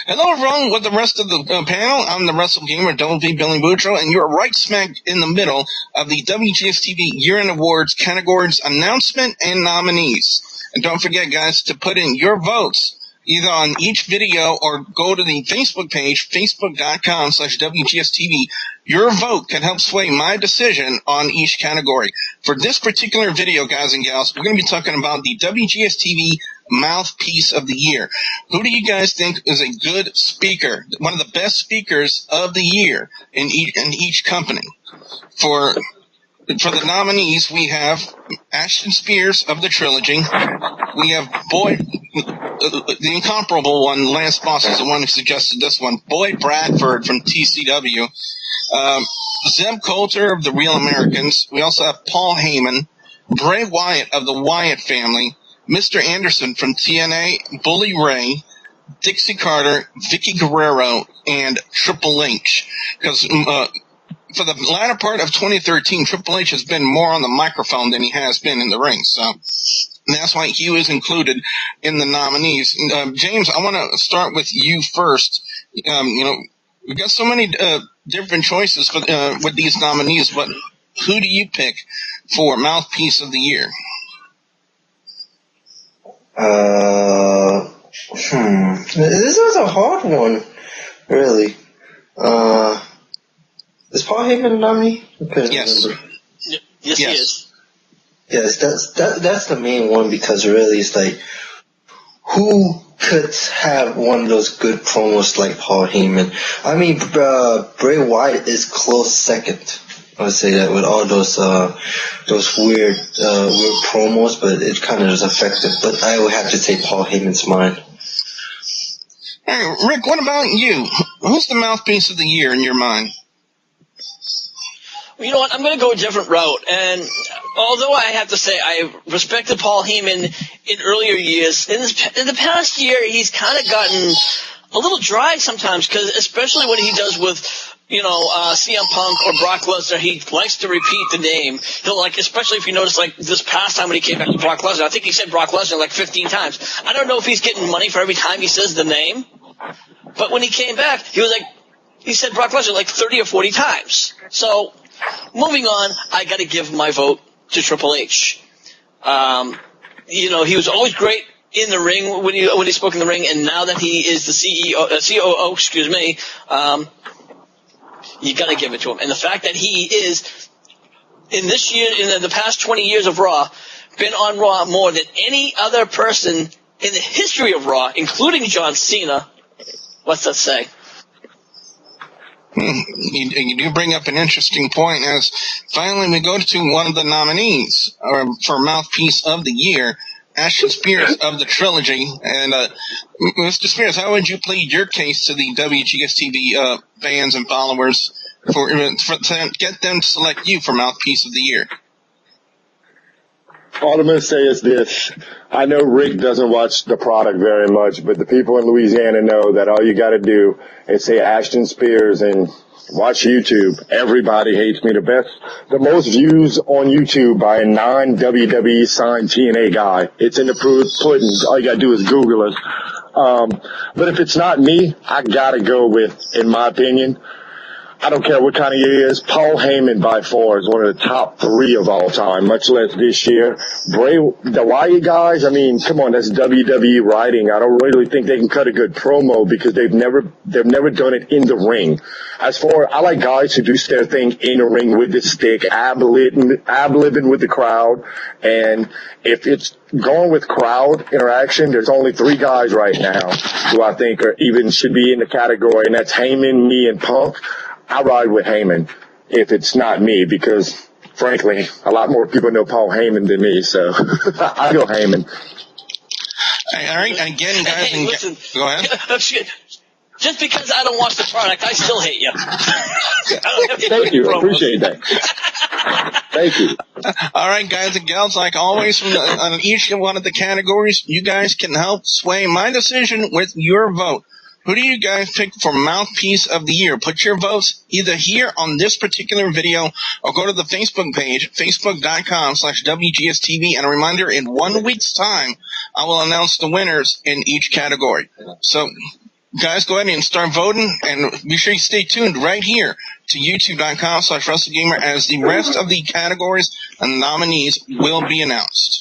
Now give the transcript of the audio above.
Hello, everyone. With the rest of the panel, I'm the Wrestle Gamer, WB Billy Boudreaux, and you're right smack in the middle of the WGS-TV Year-End Awards categories announcement and nominees. And don't forget, guys, to put in your votes either on each video or go to the Facebook page, facebook.com/WGS-TV. Your vote can help sway my decision on each category. For this particular video, guys and gals, we're going to be talking about the WGS-TV Mouthpiece of the Year. Who do you guys think is a good speaker, one of the best speakers of the year in each company? For the nominees, we have Ashton Spears of the Trilogy. We have the incomparable one, Lance Boss is the one who suggested this one, Boyd Bradford from TCW. Zeb Coulter of the Real Americans. We also have Paul Heyman, Bray Wyatt of the Wyatt family, Mr. Anderson from TNA, Bully Ray, Dixie Carter, Vicky Guerrero, and Triple H. Because for the latter part of 2013, Triple H has been more on the microphone than he has been in the ring. So that's why he was included in the nominees. James, I want to start with you first. We've got so many different choices for, with these nominees, but who do you pick for Mouthpiece of the Year? This is a hard one, really. Is Paul Heyman a nominee? Yes. Yes, he is. Yes, that's the main one, because really it's like, who could have one of those good promos like Paul Heyman? I mean, Bray Wyatt is close second. I would say that with all those weird promos, but it kind of is effective. But I would have to say Paul Heyman's mine. Hey, Rick, what about you? Who's the Mouthpiece of the Year in your mind? You know what? I'm going to go a different route. And although I have to say I respected Paul Heyman in earlier years, in the past year he's kind of gotten a little dry sometimes, because especially when he does with CM Punk or Brock Lesnar, he likes to repeat the name. He'll especially if you notice, this past time when he came back to Brock Lesnar, I think he said Brock Lesnar 15 times. I don't know if he's getting money for every time he says the name, but when he came back, he said Brock Lesnar 30 or 40 times. So, moving on, I got to give my vote to Triple H. He was always great in the ring when he spoke in the ring, and now that he is the COO, you got to give it to him. And the fact that he is in the past 20 years of Raw, been on Raw more than any other person in the history of Raw, including John Cena. What's that say? You do bring up an interesting point, as finally we go to one of the nominees for Mouthpiece of the Year, Ashton Spears of the Trilogy. And Mr. Spears, how would you plead your case to the WGS-TV fans and followers to get them to select you for Mouthpiece of the Year? All I'm going to say is this. I know Rick doesn't watch the product very much, but the people in Louisiana know that all you got to do is say Ashton Spears and watch YouTube. Everybody hates me. The most views on YouTube by a non-WWE signed TNA guy. It's in the pudding. All you got to do is Google it. But if it's not me, I got to go with, in my opinion, I don't care what kind of year it is, Paul Heyman by far is one of the top 3 of all time, much less this year. The Wyatt guys, I mean, come on, that's WWE writing. I don't really think they can cut a good promo because they've never done it in the ring. I like guys who do their thing in the ring with the stick, ab-libbing with the crowd. And if it's going with crowd interaction, there's only 3 guys right now who I think should be in the category, and that's Heyman, me, and Punk. I ride with Heyman if it's not me, because, frankly, a lot more people know Paul Heyman than me, so I go Heyman. All right, again, guys, hey, listen, go ahead. Just because I don't watch the product, I still hate you. Thank you. I appreciate that. Thank you. All right, guys and gals, like always, on each one of the categories, you guys can help sway my decision with your vote. Who do you guys pick for Mouthpiece of the Year? Put your votes either here on this particular video or go to the Facebook page, facebook.com/WGS-TV. And a reminder, in 1 week's time, I will announce the winners in each category. So guys, go ahead and start voting, and be sure you stay tuned right here to youtube.com/WrestleGamer as the rest of the categories and nominees will be announced.